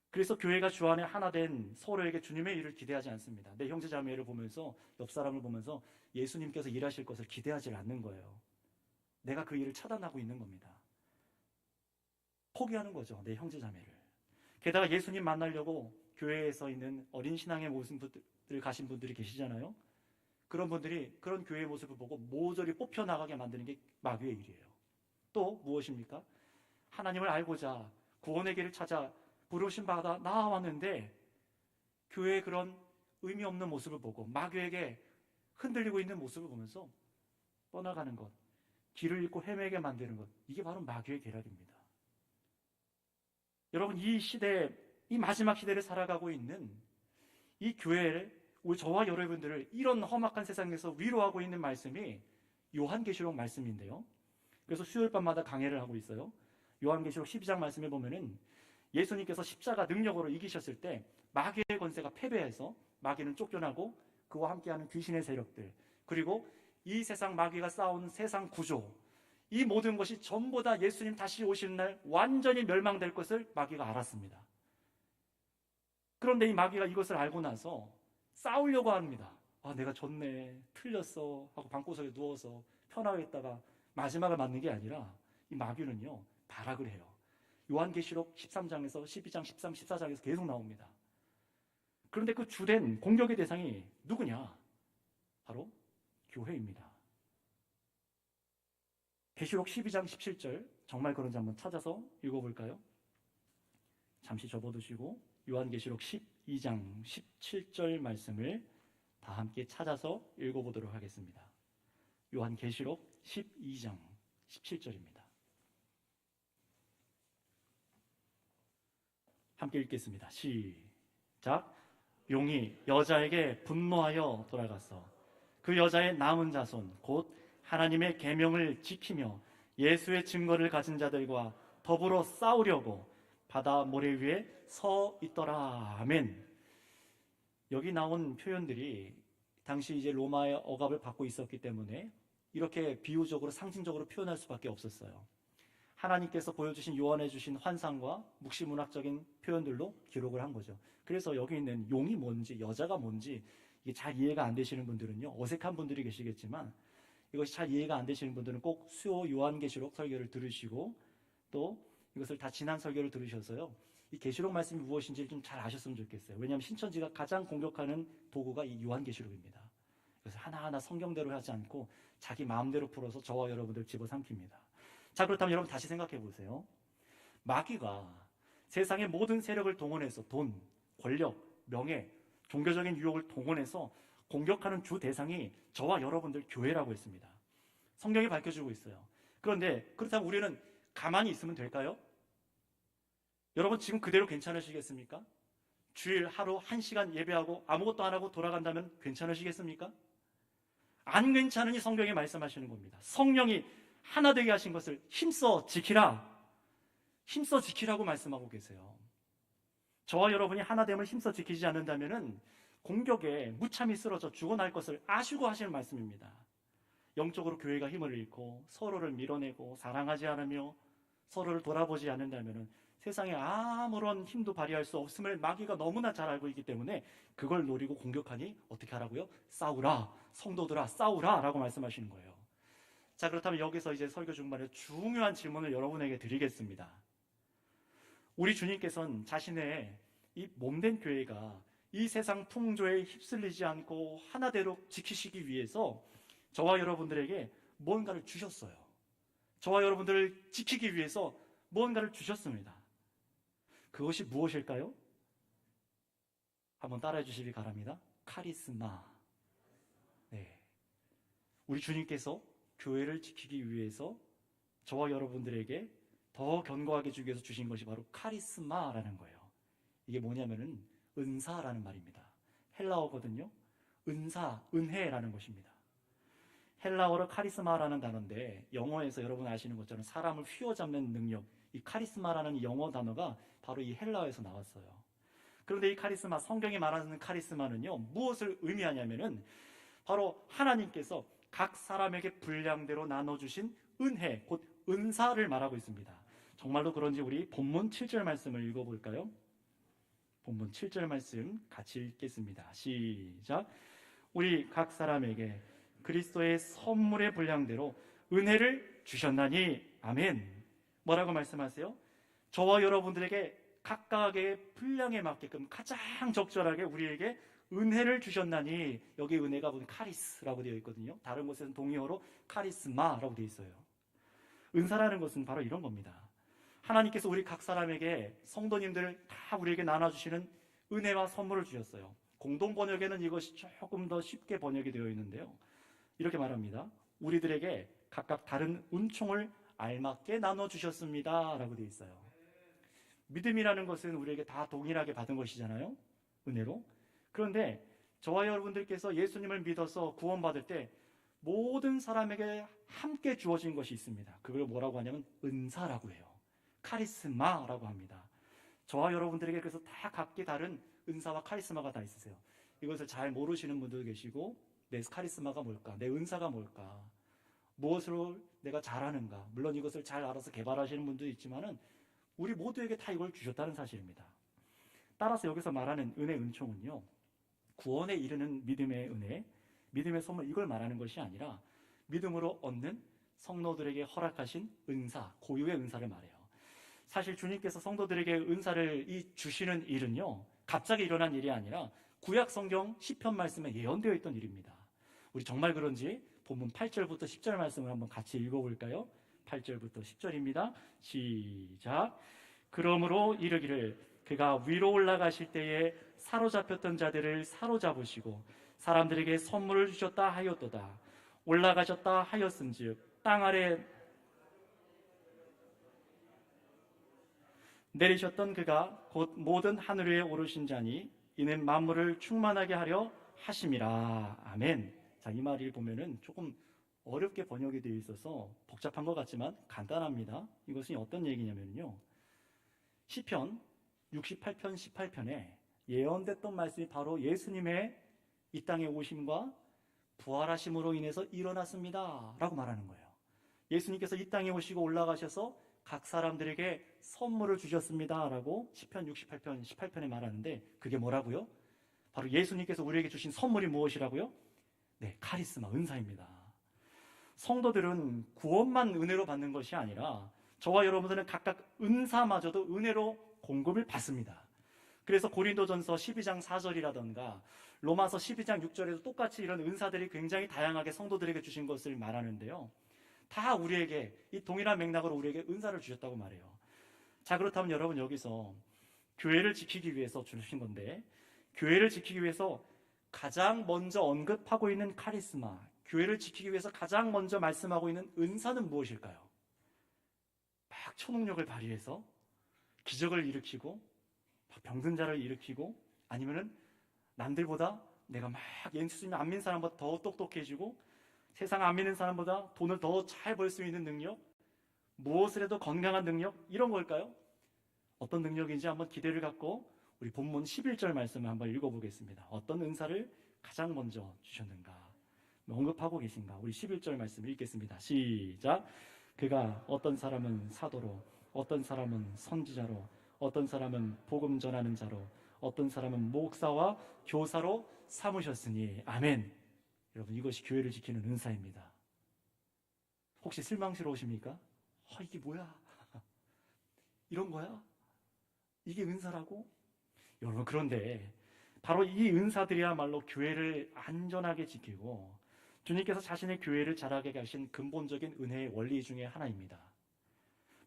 그래서 교회가 주 안에 하나 된 서로에게 주님의 일을 기대하지 않습니다. 내 형제 자매를 보면서 옆 사람을 보면서 예수님께서 일하실 것을 기대하지 않는 거예요. 내가 그 일을 차단하고 있는 겁니다. 포기하는 거죠, 내 형제 자매를. 게다가 예수님 만나려고 교회에서 있는 어린 신앙의 모습을 가신 분들이 계시잖아요. 그런 분들이 그런 교회의 모습을 보고 모조리 뽑혀나가게 만드는 게 마귀의 일이에요. 또 무엇입니까? 하나님을 알고자 구원의 길을 찾아 부르심 받아 나아왔는데 교회의 그런 의미 없는 모습을 보고 마귀에게 흔들리고 있는 모습을 보면서 떠나가는 것, 길을 잃고 헤매게 만드는 것, 이게 바로 마귀의 계략입니다. 여러분, 이 시대, 이 마지막 시대를 살아가고 있는 이 교회를, 우리 저와 여러분들을 이런 험악한 세상에서 위로하고 있는 말씀이 요한계시록 말씀인데요. 그래서 수요일 밤마다 강해를 하고 있어요. 요한계시록 12장 말씀에 보면은 예수님께서 십자가 능력으로 이기셨을 때 마귀의 권세가 패배해서 마귀는 쫓겨나고 그와 함께하는 귀신의 세력들, 그리고 이 세상 마귀가 쌓아온 세상 구조, 이 모든 것이 전부 다 예수님 다시 오시는 날 완전히 멸망될 것을 마귀가 알았습니다. 그런데 이 마귀가 이것을 알고 나서 싸우려고 합니다. 아, 내가 졌네, 틀렸어 하고 방구석에 누워서 편하게 있다가 마지막을 맞는 게 아니라 이 마귀는요, 발악을 해요. 요한계시록 13장에서 12장, 13, 14장에서 계속 나옵니다. 그런데 그 주된 공격의 대상이 누구냐? 바로 교회입니다. 계시록 12장 17절, 정말 그런지 한번 찾아서 읽어볼까요? 잠시 접어두시고 요한계시록 12장 17절 말씀을 다 함께 찾아서 읽어보도록 하겠습니다. 요한계시록 12장 17절입니다. 함께 읽겠습니다. 시작. 용이 여자에게 분노하여 돌아갔어. 그 여자의 남은 자손 곧 하나님의 계명을 지키며 예수의 증거를 가진 자들과 더불어 싸우려고 바다 모래 위에 서 있더라. 아멘. 여기 나온 표현들이 당시 이제 로마의 억압을 받고 있었기 때문에 이렇게 비유적으로 상징적으로 표현할 수밖에 없었어요. 하나님께서 보여주신, 요한해 주신 환상과 묵시문학적인 표현들로 기록을 한 거죠. 그래서 여기 있는 용이 뭔지, 여자가 뭔지 이게 잘 이해가 안 되시는 분들은요, 어색한 분들이 계시겠지만 이것이 잘 이해가 안 되시는 분들은 꼭 수요 요한계시록 설교를 들으시고 또 이것을 다 지난 설교를 들으셔서요, 이 계시록 말씀이 무엇인지를 좀 잘 아셨으면 좋겠어요. 왜냐하면 신천지가 가장 공격하는 도구가 이 요한계시록입니다. 그래서 하나하나 성경대로 하지 않고 자기 마음대로 풀어서 저와 여러분들 집어삼킵니다. 자, 그렇다면 여러분 다시 생각해 보세요. 마귀가 세상의 모든 세력을 동원해서 돈, 권력, 명예, 종교적인 유혹을 동원해서 공격하는 주 대상이 저와 여러분들 교회라고 했습니다. 성경이 밝혀주고 있어요. 그런데 그렇다면 우리는 가만히 있으면 될까요? 여러분 지금 그대로 괜찮으시겠습니까? 주일 하루 1시간 예배하고 아무것도 안 하고 돌아간다면 괜찮으시겠습니까? 안 괜찮으니 성경이 말씀하시는 겁니다. 성령이 하나 되게 하신 것을 힘써 지키라. 힘써 지키라고 말씀하고 계세요. 저와 여러분이 하나됨을 힘써 지키지 않는다면 공격에 무참히 쓰러져 죽어날 것을 아시고 하시는 말씀입니다. 영적으로 교회가 힘을 잃고 서로를 밀어내고 사랑하지 않으며 서로를 돌아보지 않는다면 세상에 아무런 힘도 발휘할 수 없음을 마귀가 너무나 잘 알고 있기 때문에 그걸 노리고 공격하니 어떻게 하라고요? 싸우라, 성도들아 싸우라 라고 말씀하시는 거예요. 자, 그렇다면 여기서 이제 설교 중반에 중요한 질문을 여러분에게 드리겠습니다. 우리 주님께서는 자신의 이 몸된 교회가 이 세상 풍조에 휩쓸리지 않고 하나대로 지키시기 위해서 저와 여러분들에게 뭔가를 주셨어요. 저와 여러분들을 지키기 위해서 뭔가를 주셨습니다. 그것이 무엇일까요? 한번 따라해 주시기 바랍니다. 카리스마. 네. 우리 주님께서 교회를 지키기 위해서 저와 여러분들에게 더 견고하게 주기 위해서 주신 것이 바로 카리스마라는 거예요. 이게 뭐냐면은 은사라는 말입니다. 헬라어거든요. 은사, 은혜라는 것입니다. 헬라어로 카리스마라는 단어인데 영어에서 여러분 아시는 것처럼 사람을 휘어잡는 능력, 이 카리스마라는 영어 단어가 바로 이 헬라어에서 나왔어요. 그런데 이 카리스마, 성경이 말하는 카리스마는요, 무엇을 의미하냐면은 바로 하나님께서 각 사람에게 분량대로 나눠주신 은혜, 곧 은사를 말하고 있습니다. 정말로 그런지 우리 본문 7절 말씀을 읽어볼까요? 본문 7절 말씀 같이 읽겠습니다. 시작. 우리 각 사람에게 그리스도의 선물의 분량대로 은혜를 주셨나니 아멘. 뭐라고 말씀하세요? 저와 여러분들에게 각각의 분량에 맞게끔 가장 적절하게 우리에게 은혜를 주셨나니, 여기 은혜가 보면 카리스라고 되어 있거든요. 다른 곳에는 동의어로 카리스마라고 되어 있어요. 은사라는 것은 바로 이런 겁니다. 하나님께서 우리 각 사람에게, 성도님들 다 우리에게 나눠주시는 은혜와 선물을 주셨어요. 공동 번역에는 이것이 조금 더 쉽게 번역이 되어 있는데요, 이렇게 말합니다. 우리들에게 각각 다른 은총을 알맞게 나눠주셨습니다 라고 되어 있어요. 믿음이라는 것은 우리에게 다 동일하게 받은 것이잖아요, 은혜로. 그런데 저와 여러분들께서 예수님을 믿어서 구원받을 때 모든 사람에게 함께 주어진 것이 있습니다. 그걸 뭐라고 하냐면 은사라고 해요. 카리스마라고 합니다. 저와 여러분들에게 그래서 다 각기 다른 은사와 카리스마가 다 있으세요. 이것을 잘 모르시는 분도 계시고, 내 카리스마가 뭘까? 내 은사가 뭘까? 무엇으로 내가 잘하는가? 물론 이것을 잘 알아서 개발하시는 분도 있지만은 우리 모두에게 다 이걸 주셨다는 사실입니다. 따라서 여기서 말하는 은혜, 은총은요, 구원에 이르는 믿음의 은혜, 믿음의 선물, 이걸 말하는 것이 아니라 믿음으로 얻는 성도들에게 허락하신 은사, 고유의 은사를 말해요. 사실 주님께서 성도들에게 은사를 주시는 일은요, 갑자기 일어난 일이 아니라 구약 성경 시편 말씀에 예언되어 있던 일입니다. 우리 정말 그런지 본문 8절부터 10절 말씀을 한번 같이 읽어볼까요? 8절부터 10절입니다. 시작. 그러므로 이르기를 그가 위로 올라가실 때에 사로잡혔던 자들을 사로잡으시고 사람들에게 선물을 주셨다 하였도다. 올라가셨다 하였은즉 땅 아래 내리셨던 그가 곧 모든 하늘 위에 오르신 자니 이는 만물을 충만하게 하려 하심이라. 아멘. 자, 이 말을 보면은 조금 어렵게 번역이 되어 있어서 복잡한 것 같지만 간단합니다. 이것은 어떤 얘기냐면요, 시편 68편 18편에 예언됐던 말씀이 바로 예수님의 이 땅에 오심과 부활하심으로 인해서 일어났습니다 라고 말하는 거예요. 예수님께서 이 땅에 오시고 올라가셔서 각 사람들에게 선물을 주셨습니다 라고 시편 68편 18편에 말하는데, 그게 뭐라고요? 바로 예수님께서 우리에게 주신 선물이 무엇이라고요? 네, 카리스마, 은사입니다. 성도들은 구원만 은혜로 받는 것이 아니라 저와 여러분들은 각각 은사마저도 은혜로 공급을 받습니다. 그래서 고린도전서 12장 4절이라던가 로마서 12장 6절에도 똑같이 이런 은사들이 굉장히 다양하게 성도들에게 주신 것을 말하는데요. 다 우리에게 이 동일한 맥락으로 우리에게 은사를 주셨다고 말해요. 자, 그렇다면 여러분, 여기서 교회를 지키기 위해서 주신 건데, 교회를 지키기 위해서 가장 먼저 언급하고 있는 카리스마, 교회를 지키기 위해서 가장 먼저 말씀하고 있는 은사는 무엇일까요? 막 초능력을 발휘해서 기적을 일으키고 병든 자를 일으키고, 아니면은 남들보다 내가 막 예수님 안 믿는 사람보다 더 똑똑해지고 세상 안 믿는 사람보다 돈을 더 잘 벌 수 있는 능력, 무엇을 해도 건강한 능력, 이런 걸까요? 어떤 능력인지 한번 기대를 갖고 우리 본문 11절 말씀을 한번 읽어보겠습니다. 어떤 은사를 가장 먼저 주셨는가 언급하고 계신가? 우리 11절 말씀 읽겠습니다. 시작. 그가 어떤 사람은 사도로, 어떤 사람은 선지자로, 어떤 사람은 복음 전하는 자로, 어떤 사람은 목사와 교사로 삼으셨으니. 아멘. 여러분, 이것이 교회를 지키는 은사입니다. 혹시 실망스러우십니까? 이게 뭐야? 이런 거야? 이게 은사라고? 여러분, 그런데 바로 이 은사들이야말로 교회를 안전하게 지키고 주님께서 자신의 교회를 자라게 하신 근본적인 은혜의 원리 중에 하나입니다.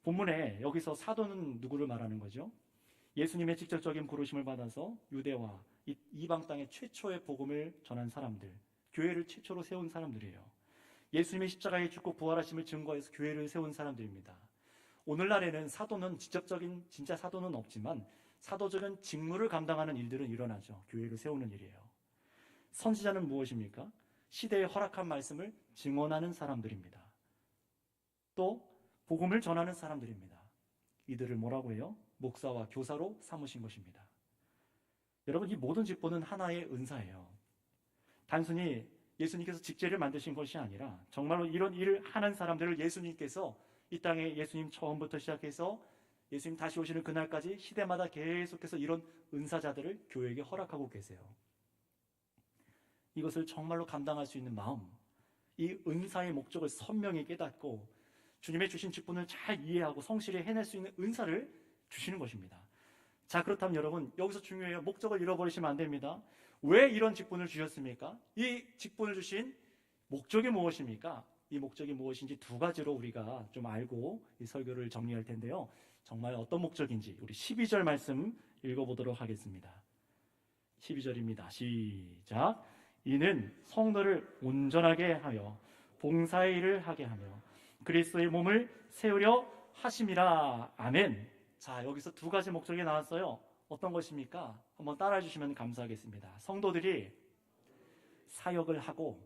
본문에 여기서 사도는 누구를 말하는 거죠? 예수님의 직접적인 부르심을 받아서 유대와 이방 땅의 최초의 복음을 전한 사람들, 교회를 최초로 세운 사람들이에요. 예수님의 십자가에 죽고 부활하심을 증거해서 교회를 세운 사람들입니다. 오늘날에는 사도는 직접적인 진짜 사도는 없지만 사도적인 직무를 감당하는 일들은 일어나죠. 교회를 세우는 일이에요. 선지자는 무엇입니까? 시대에 허락한 말씀을 증언하는 사람들입니다. 또 복음을 전하는 사람들입니다. 이들을 뭐라고 해요? 목사와 교사로 삼으신 것입니다. 여러분, 이 모든 직분은 하나의 은사예요. 단순히 예수님께서 직제를 만드신 것이 아니라 정말로 이런 일을 하는 사람들을 예수님께서 이 땅에 예수님 처음부터 시작해서 예수님 다시 오시는 그날까지 시대마다 계속해서 이런 은사자들을 교회에게 허락하고 계세요. 이것을 정말로 감당할 수 있는 마음, 이 은사의 목적을 선명히 깨닫고 주님의 주신 직분을 잘 이해하고 성실히 해낼 수 있는 은사를 주시는 것입니다. 자, 그렇다면 여러분, 여기서 중요해요. 목적을 잃어버리시면 안 됩니다. 왜 이런 직분을 주셨습니까? 이 직분을 주신 목적이 무엇입니까? 이 목적이 무엇인지 두 가지로 우리가 좀 알고 이 설교를 정리할 텐데요. 정말 어떤 목적인지 우리 12절 말씀 읽어보도록 하겠습니다. 12절입니다. 시작. 이는 성도를 온전하게 하여 봉사의 일을 하게 하며 그리스도의 몸을 세우려 하심이라. 아멘. 자, 여기서 두 가지 목적이 나왔어요. 어떤 것입니까? 한번 따라해 주시면 감사하겠습니다. 성도들이 사역을 하고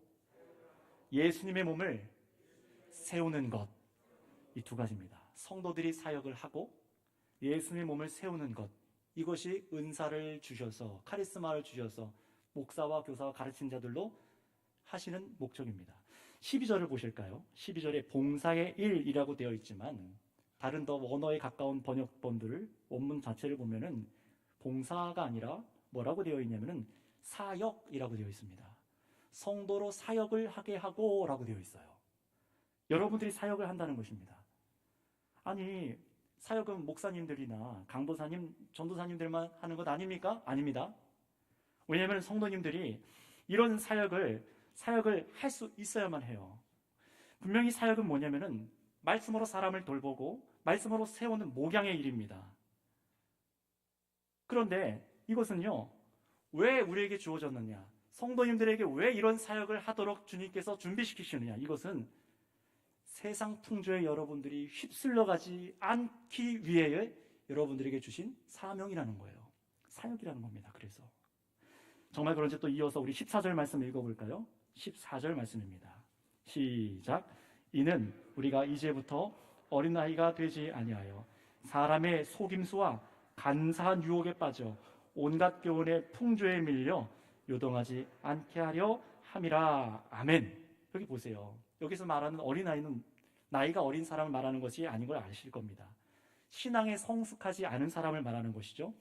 예수님의 몸을 세우는 것, 이 두 가지입니다. 성도들이 사역을 하고 예수님의 몸을 세우는 것, 이것이 은사를 주셔서, 카리스마를 주셔서 목사와 교사와 가르친 자들로 하시는 목적입니다. 12절을 보실까요? 12절에 봉사의 일이라고 되어 있지만 다른 더 원어에 가까운 번역본들 원문 자체를 보면은 봉사가 아니라 뭐라고 되어 있냐면은 사역이라고 되어 있습니다. 성도로 사역을 하게 하고 라고 되어 있어요. 여러분들이 사역을 한다는 것입니다. 아니, 사역은 목사님들이나 강도사님, 전도사님들만 하는 것 아닙니까? 아닙니다. 왜냐하면 성도님들이 이런 사역을 할 수 있어야만 해요. 분명히 사역은 뭐냐면은 말씀으로 사람을 돌보고 말씀으로 세우는 목양의 일입니다. 그런데 이것은요, 왜 우리에게 주어졌느냐? 성도님들에게 왜 이런 사역을 하도록 주님께서 준비시키시느냐? 이것은 세상 풍조에 여러분들이 휩쓸려가지 않기 위해 여러분들에게 주신 사명이라는 거예요. 사역이라는 겁니다. 그래서 정말 그런지 또 이어서 우리 14절 말씀 읽어볼까요? 14절 말씀입니다. 시작. 이는 우리가 이제부터 어린아이가 되지 아니하여 사람의 속임수와 간사한 유혹에 빠져 온갖 교훈의 풍조에 밀려 요동하지 않게 하려 함이라. 아멘. 여기 보세요. 여기서 말하는 어린아이는 나이가 어린 사람을 말하는 것이 아닌 걸 아실 겁니다. 신앙에 성숙하지 않은 사람을 말하는 것이죠.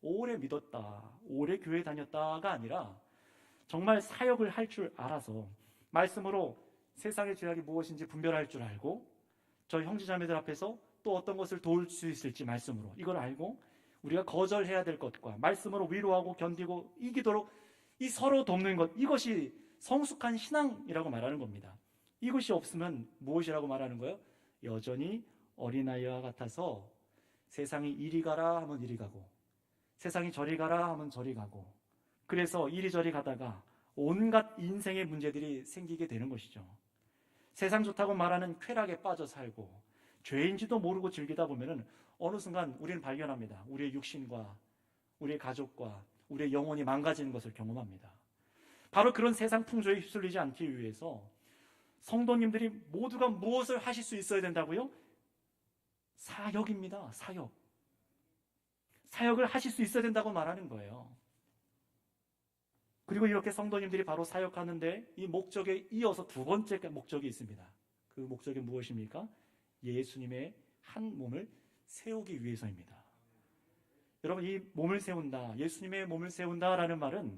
오래 믿었다, 오래 교회 다녔다가 아니라 정말 사역을 할 줄 알아서 말씀으로 세상의 죄악이 무엇인지 분별할 줄 알고 저희 형제자매들 앞에서 또 어떤 것을 도울 수 있을지 말씀으로 이걸 알고 우리가 거절해야 될 것과 말씀으로 위로하고 견디고 이기도록 이 서로 돕는 것, 이것이 성숙한 신앙이라고 말하는 겁니다. 이것이 없으면 무엇이라고 말하는 거예요? 여전히 어린아이와 같아서 세상이 이리 가라 하면 이리 가고 세상이 저리 가라 하면 저리 가고, 그래서 이리저리 가다가 온갖 인생의 문제들이 생기게 되는 것이죠. 세상 좋다고 말하는 쾌락에 빠져 살고 죄인지도 모르고 즐기다 보면은 어느 순간 우리는 발견합니다. 우리의 육신과 우리의 가족과 우리의 영혼이 망가지는 것을 경험합니다. 바로 그런 세상 풍조에 휩쓸리지 않기 위해서 성도님들이 모두가 무엇을 하실 수 있어야 된다고요? 사역입니다. 사역을 하실 수 있어야 된다고 말하는 거예요. 그리고 이렇게 성도님들이 바로 사역하는데 이 목적에 이어서 두 번째 목적이 있습니다. 그 목적이 무엇입니까? 예수님의 한 몸을 세우기 위해서입니다. 여러분, 이 몸을 세운다, 예수님의 몸을 세운다라는 말은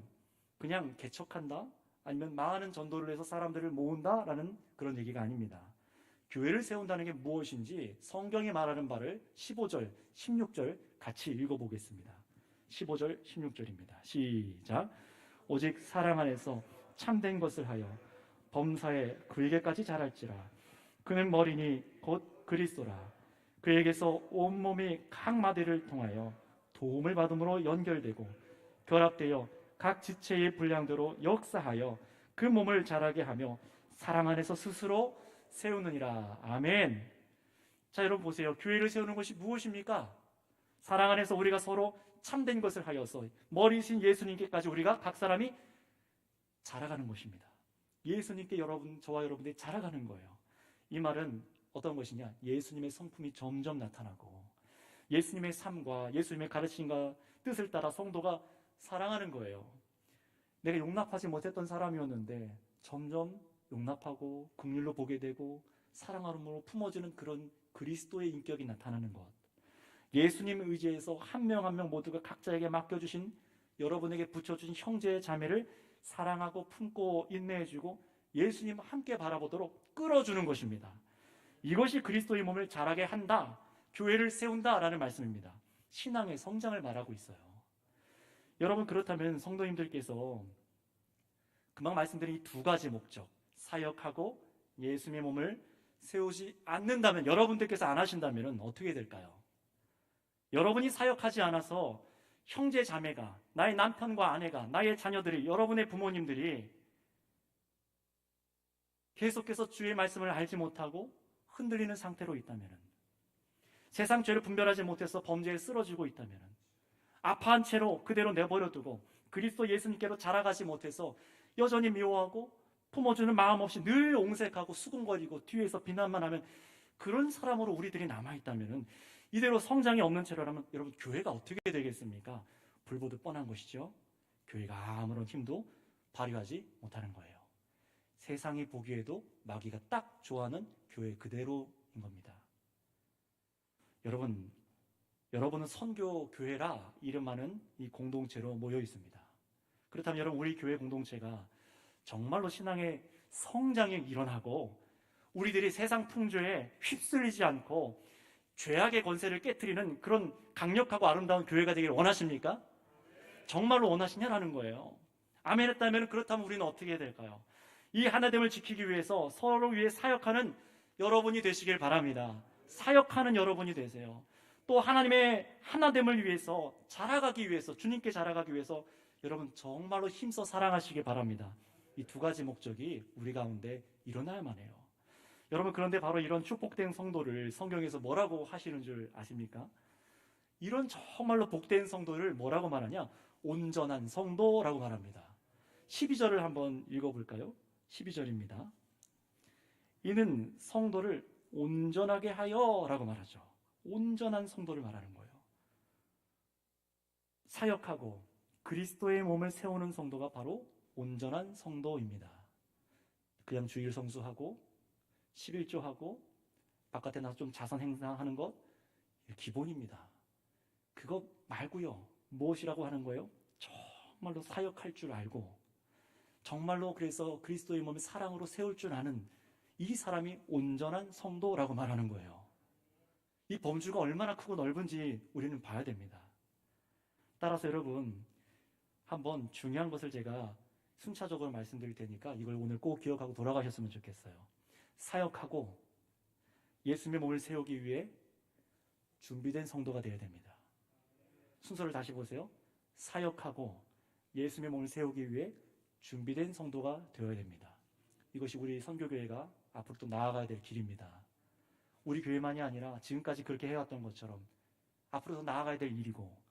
그냥 개척한다, 아니면 많은 전도를 해서 사람들을 모은다라는 그런 얘기가 아닙니다. 교회를 세운다는 게 무엇인지 성경이 말하는 바를 15절, 16절 같이 읽어보겠습니다. 15절, 16절입니다. 시작. 오직 사랑 안에서 참된 것을 하여 범사에 그에게까지 자랄지라. 그는 머리니 곧 그리스도라. 그에게서 온몸이 각 마디를 통하여 도움을 받음으로 연결되고 결합되어 각 지체의 분량대로 역사하여 그 몸을 자라게 하며 사랑 안에서 스스로 세우느니라. 아멘. 자, 여러분 보세요. 교회를 세우는 것이 무엇입니까? 사랑 안에서 우리가 서로 참된 것을 하여서 머리신 예수님께까지 우리가 각 사람이 자라가는 것입니다. 예수님께 저와 여러분들이 자라가는 거예요. 이 말은 어떤 것이냐? 예수님의 성품이 점점 나타나고 예수님의 삶과 예수님의 가르침과 뜻을 따라 성도가 사랑하는 거예요. 내가 용납하지 못했던 사람이었는데 점점 용납하고 긍휼로 보게 되고 사랑함으로 품어주는 그런 그리스도의 인격이 나타나는 것. 예수님 의지에서 한 명 한 명 모두가 각자에게 맡겨주신, 여러분에게 붙여주신 형제 자매를 사랑하고 품고 인내해주고 예수님 함께 바라보도록 끌어주는 것입니다. 이것이 그리스도의 몸을 자라게 한다, 교회를 세운다라는 말씀입니다. 신앙의 성장을 말하고 있어요. 여러분, 그렇다면 성도님들께서 금방 말씀드린 이 두 가지 목적, 사역하고 예수님의 몸을 세우지 않는다면, 여러분들께서 안 하신다면 어떻게 될까요? 여러분이 사역하지 않아서 형제 자매가, 나의 남편과 아내가, 나의 자녀들이, 여러분의 부모님들이 계속해서 주의 말씀을 알지 못하고 흔들리는 상태로 있다면, 세상 죄를 분별하지 못해서 범죄에 쓰러지고 있다면, 아파한 채로 그대로 내버려두고 그리스도 예수님께로 자라가지 못해서 여전히 미워하고 품어주는 마음 없이 늘 옹색하고 수군거리고 뒤에서 비난만 하면, 그런 사람으로 우리들이 남아있다면, 이대로 성장이 없는 채로라면 여러분, 교회가 어떻게 되겠습니까? 불보듯 뻔한 것이죠. 교회가 아무런 힘도 발휘하지 못하는 거예요. 세상이 보기에도 마귀가 딱 좋아하는 교회 그대로인 겁니다. 여러분은 선교 교회라 이름하는 이 공동체로 모여 있습니다. 그렇다면 여러분, 우리 교회 공동체가 정말로 신앙의 성장이 일어나고 우리들이 세상 풍조에 휩쓸리지 않고 죄악의 권세를 깨트리는 그런 강력하고 아름다운 교회가 되기를 원하십니까? 정말로 원하시냐라는 거예요. 아멘 했다면, 그렇다면 우리는 어떻게 해야 될까요? 이 하나됨을 지키기 위해서 서로 위해 사역하는 여러분이 되시길 바랍니다. 사역하는 여러분이 되세요. 또 하나님의 하나됨을 위해서 자라가기 위해서, 주님께 자라가기 위해서 여러분 정말로 힘써 사랑하시길 바랍니다. 이 두 가지 목적이 우리 가운데 일어나야만 해요. 여러분, 그런데 바로 이런 축복된 성도를 성경에서 뭐라고 하시는 줄 아십니까? 이런 정말로 복된 성도를 뭐라고 말하냐? 온전한 성도라고 말합니다. 12절을 한번 읽어볼까요? 12절입니다. 이는 성도를 온전하게 하여 라고 말하죠. 온전한 성도를 말하는 거예요. 사역하고 그리스도의 몸을 세우는 성도가 바로 온전한 성도입니다. 그냥 주일 성수하고 11조하고 바깥에 나서 좀 자선 행사하는 것, 기본입니다. 그거 말고요, 무엇이라고 하는 거예요? 정말로 사역할 줄 알고 정말로 그래서 그리스도의 몸을 사랑으로 세울 줄 아는 이 사람이 온전한 성도라고 말하는 거예요. 이 범주가 얼마나 크고 넓은지 우리는 봐야 됩니다. 따라서 여러분, 한번 중요한 것을 제가 순차적으로 말씀드릴 테니까 이걸 오늘 꼭 기억하고 돌아가셨으면 좋겠어요. 사역하고 예수님의 몸을 세우기 위해 준비된 성도가 되어야 됩니다. 순서를 다시 보세요. 사역하고 예수님의 몸을 세우기 위해 준비된 성도가 되어야 됩니다. 이것이 우리 선교교회가 앞으로 또 나아가야 될 길입니다. 우리 교회만이 아니라 지금까지 그렇게 해왔던 것처럼 앞으로 더 나아가야 될 일이고,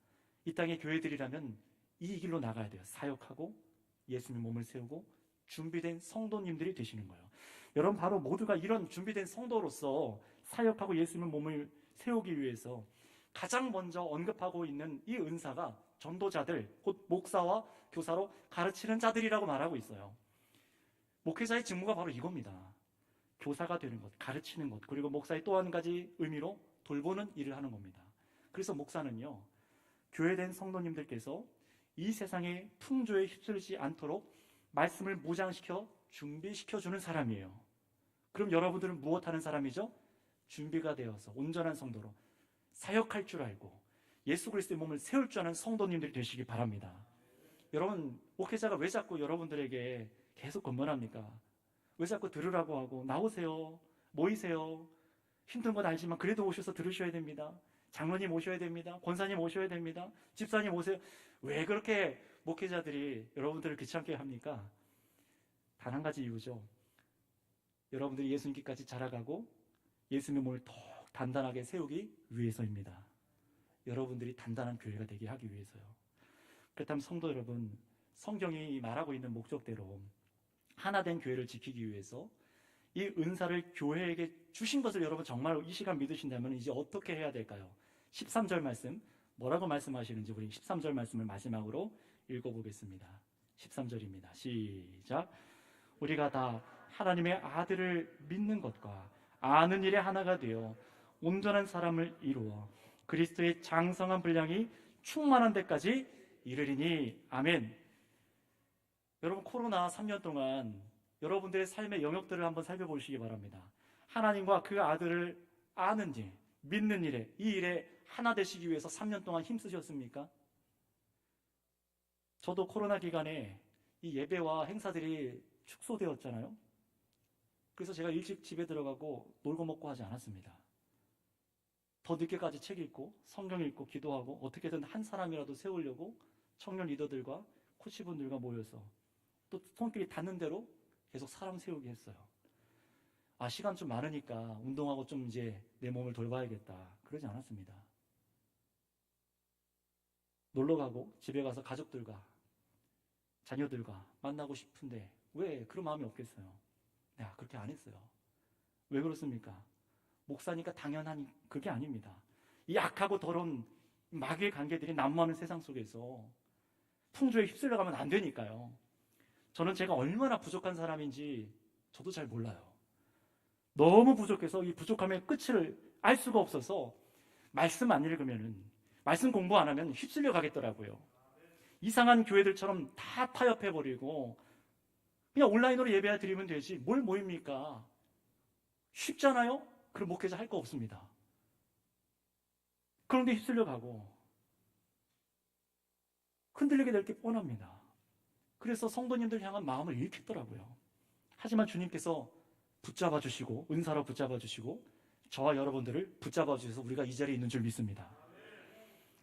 이 땅의 교회들이라면 이 길로 나가야 돼요. 사역하고 예수님의 몸을 세우고 준비된 성도님들이 되시는 거예요. 여러분, 바로 모두가 이런 준비된 성도로서 사역하고 예수님의 몸을 세우기 위해서 가장 먼저 언급하고 있는 이 은사가 전도자들, 곧 목사와 교사로 가르치는 자들이라고 말하고 있어요. 목회자의 직무가 바로 이겁니다. 교사가 되는 것, 가르치는 것, 그리고 목사의 또 한 가지 의미로 돌보는 일을 하는 겁니다. 그래서 목사는요, 교회된 성도님들께서 이 세상의 풍조에 휩쓸리지 않도록 말씀을 무장시켜 준비시켜주는 사람이에요. 그럼 여러분들은 무엇 하는 사람이죠? 준비가 되어서 온전한 성도로 사역할 줄 알고 예수 그리스도의 몸을 세울 줄 아는 성도님들이 되시기 바랍니다. 여러분, 목회자가 왜 자꾸 여러분들에게 계속 권면합니까? 왜 자꾸 들으라고 하고 나오세요, 모이세요, 힘든 건 알지만 그래도 오셔서 들으셔야 됩니다. 장로님 오셔야 됩니다. 권사님 오셔야 됩니다. 집사님 오세요. 왜 그렇게 목회자들이 여러분들을 귀찮게 합니까? 단 한 가지 이유죠. 여러분들이 예수님께까지 자라가고 예수님의 몸을 더 단단하게 세우기 위해서입니다. 여러분들이 단단한 교회가 되게 하기 위해서요. 그렇다면 성도 여러분, 성경이 말하고 있는 목적대로 하나된 교회를 지키기 위해서 이 은사를 교회에게 주신 것을 여러분 정말 이 시간 믿으신다면 이제 어떻게 해야 될까요? 13절 말씀, 뭐라고 말씀하시는지 우리 13절 말씀을 마지막으로 읽어보겠습니다. 13절입니다. 시작. 우리가 다 하나님의 아들을 믿는 것과 아는 일에 하나가 되어 온전한 사람을 이루어 그리스도의 장성한 분량이 충만한 데까지 이르리니. 아멘. 여러분, 코로나 3년 동안 여러분들의 삶의 영역들을 한번 살펴보시기 바랍니다. 하나님과 그 아들을 아는지 믿는 일에, 이 일에 하나 되시기 위해서 3년 동안 힘쓰셨습니까? 저도 코로나 기간에 이 예배와 행사들이 축소되었잖아요. 그래서 제가 일찍 집에 들어가고 놀고 먹고 하지 않았습니다. 더 늦게까지 책 읽고 성경 읽고 기도하고 어떻게든 한 사람이라도 세우려고 청년 리더들과 코치분들과 모여서 또 손길이 닿는 대로 계속 사람 세우게 했어요. 아, 시간 좀 많으니까 운동하고 좀 이제 내 몸을 돌봐야겠다, 그러지 않았습니다. 놀러 가고 집에 가서 가족들과 자녀들과 만나고 싶은데 왜 그런 마음이 없겠어요? 내가 그렇게 안 했어요. 왜 그렇습니까? 목사니까 당연한 그게 아닙니다. 이 악하고 더러운 마귀의 관계들이 난무하는 세상 속에서 풍조에 휩쓸려가면 안 되니까요. 저는 제가 얼마나 부족한 사람인지 저도 잘 몰라요. 너무 부족해서 이 부족함의 끝을 알 수가 없어서 말씀 안 읽으면은, 말씀 공부 안 하면 휩쓸려 가겠더라고요. 이상한 교회들처럼 다 타협해버리고 그냥 온라인으로 예배 드리면 되지 뭘 모입니까? 쉽잖아요? 그럼 목회자 할 거 없습니다. 그런데 휩쓸려 가고 흔들리게 될 게 뻔합니다. 그래서 성도님들 향한 마음을 잃겠더라고요. 하지만 주님께서 붙잡아 주시고 은사로 붙잡아 주시고 저와 여러분들을 붙잡아 주셔서 우리가 이 자리에 있는 줄 믿습니다.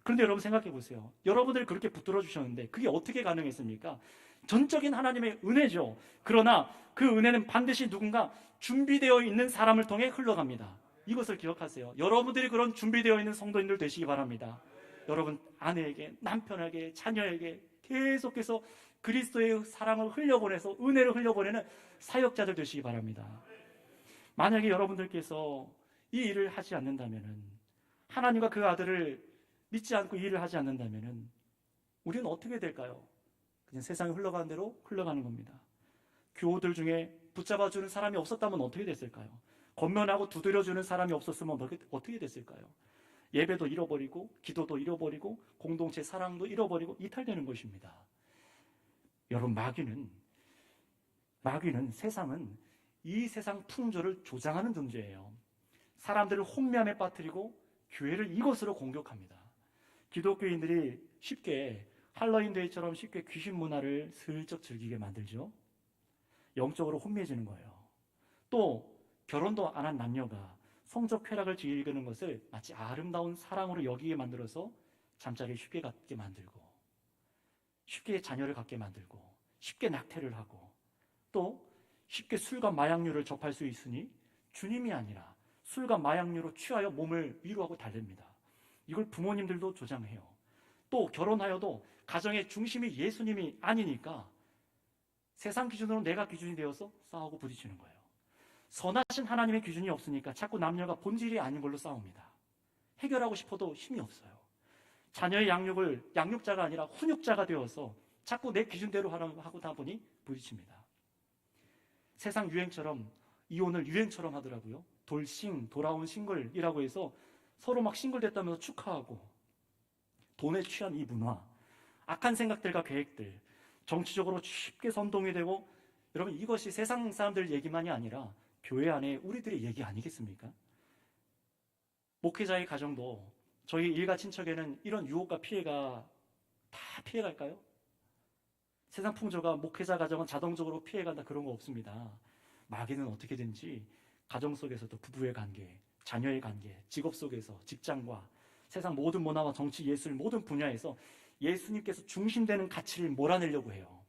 그런데 여러분 생각해 보세요. 여러분들이 그렇게 붙들어 주셨는데 그게 어떻게 가능했습니까? 전적인 하나님의 은혜죠. 그러나 그 은혜는 반드시 누군가 준비되어 있는 사람을 통해 흘러갑니다. 이것을 기억하세요. 여러분들이 그런 준비되어 있는 성도님들 되시기 바랍니다. 여러분 아내에게, 남편에게, 자녀에게 계속해서 그리스도의 사랑을 흘려보내서 은혜를 흘려보내는 사역자들 되시기 바랍니다. 만약에 여러분들께서 이 일을 하지 않는다면, 하나님과 그 아들을 믿지 않고 이 일을 하지 않는다면 우리는 어떻게 될까요? 그냥 세상에 흘러가는 대로 흘러가는 겁니다. 교우들 중에 붙잡아주는 사람이 없었다면 어떻게 됐을까요? 권면하고 두드려주는 사람이 없었으면 어떻게 됐을까요? 예배도 잃어버리고 기도도 잃어버리고 공동체 사랑도 잃어버리고 이탈되는 것입니다. 여러분, 마귀는 세상은 이 세상 풍조를 조장하는 존재예요. 사람들을 혼미함에 빠뜨리고 교회를 이것으로 공격합니다. 기독교인들이 쉽게 할로윈데이처럼 쉽게 귀신 문화를 슬쩍 즐기게 만들죠. 영적으로 혼미해지는 거예요. 또 결혼도 안 한 남녀가 성적 쾌락을 즐기는 것을 마치 아름다운 사랑으로 여기게 만들어서 잠자리를 쉽게 갖게 만들고, 쉽게 자녀를 갖게 만들고, 쉽게 낙태를 하고, 또 쉽게 술과 마약류를 접할 수 있으니 주님이 아니라 술과 마약류로 취하여 몸을 위로하고 달랩니다. 이걸 부모님들도 조장해요. 또 결혼하여도 가정의 중심이 예수님이 아니니까 세상 기준으로 내가 기준이 되어서 싸우고 부딪히는 거예요. 선하신 하나님의 기준이 없으니까 자꾸 남녀가 본질이 아닌 걸로 싸웁니다. 해결하고 싶어도 힘이 없어요. 자녀의 양육을 양육자가 아니라 훈육자가 되어서 자꾸 내 기준대로 하다 보니 부딪힙니다. 세상 유행처럼 이혼을 유행처럼 하더라고요. 돌아온 싱글이라고 해서 서로 막 싱글됐다면서 축하하고, 돈에 취한 이 문화, 악한 생각들과 계획들, 정치적으로 쉽게 선동이 되고, 여러분 이것이 세상 사람들 얘기만이 아니라 교회 안에 우리들의 얘기 아니겠습니까? 목회자의 가정도 저희 일가 친척에는 이런 유혹과 피해가 다 피해갈까요? 세상 풍조가 목회자 가정은 자동적으로 피해간다 그런 거 없습니다. 마귀는 어떻게든지 가정 속에서도 부부의 관계, 자녀의 관계, 직업 속에서 직장과 세상 모든 문화와 정치, 예술 모든 분야에서 예수님께서 중심되는 가치를 몰아내려고 해요.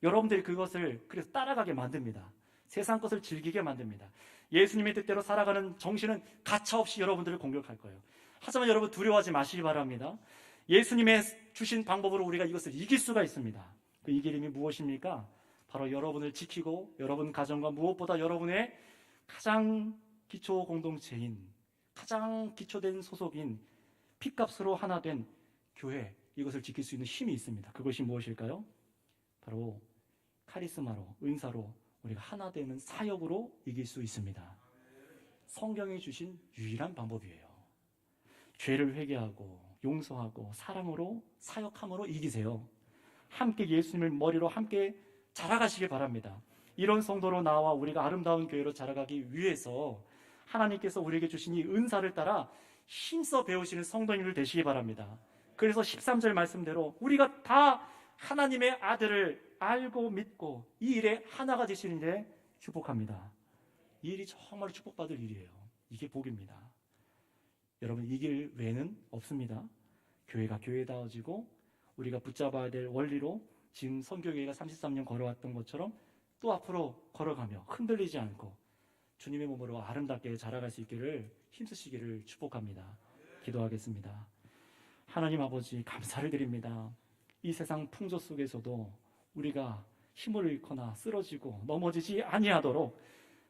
여러분들이 그것을 그래서 따라가게 만듭니다. 세상 것을 즐기게 만듭니다. 예수님의 뜻대로 살아가는 정신은 가차없이 여러분들을 공격할 거예요. 하지만 여러분 두려워하지 마시기 바랍니다. 예수님의 주신 방법으로 우리가 이것을 이길 수가 있습니다. 그 이길 힘이 무엇입니까? 바로 여러분을 지키고 여러분 가정과 무엇보다 여러분의 가장 기초 공동체인, 가장 기초된 소속인, 핏값으로 하나 된 교회, 이것을 지킬 수 있는 힘이 있습니다. 그것이 무엇일까요? 바로 카리스마로, 은사로 우리가 하나 되는 사역으로 이길 수 있습니다. 성경이 주신 유일한 방법이에요. 죄를 회개하고 용서하고 사랑으로 사역함으로 이기세요. 함께 예수님을 머리로 함께 자라가시길 바랍니다. 이런 성도로 나와 우리가 아름다운 교회로 자라가기 위해서 하나님께서 우리에게 주신 이 은사를 따라 힘써 배우시는 성도님들 되시기 바랍니다. 그래서 13절 말씀대로 우리가 다 하나님의 아들을 알고 믿고 이 일에 하나가 되시는 데 축복합니다. 이 일이 정말 축복받을 일이에요. 이게 복입니다. 여러분, 이 길 외에는 없습니다. 교회가 교회다워지고 우리가 붙잡아야 될 원리로 지금 선교교회가 33년 걸어왔던 것처럼 또 앞으로 걸어가며 흔들리지 않고 주님의 몸으로 아름답게 자라갈 수 있기를 힘쓰시기를 축복합니다. 기도하겠습니다. 하나님 아버지, 감사를 드립니다. 이 세상 풍조 속에서도 우리가 힘을 잃거나 쓰러지고 넘어지지 아니하도록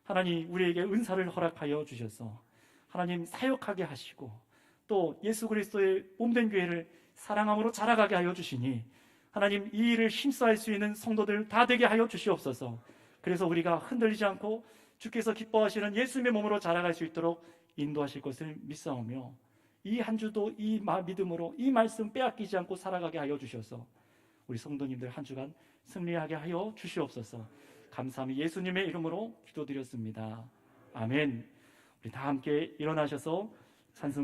하나님 우리에게 은사를 허락하여 주셔서 하나님 사역하게 하시고 또 예수 그리스도의 몸된 교회를 사랑함으로 자라가게 하여 주시니 하나님 이 일을 힘써할 수 있는 성도들 다 되게 하여 주시옵소서. 그래서 우리가 흔들리지 않고 주께서 기뻐하시는 예수님의 몸으로 자라갈 수 있도록 인도하실 것을 믿사오며 이 한 주도 이 믿음으로 이 말씀 빼앗기지 않고 살아가게 하여 주셔서 우리 성도님들 한 주간 승리하게 하여 주시옵소서. 감사함이 예수님의 이름으로 기도드렸습니다. 아멘. 우리 다 함께 일어나셔서 찬송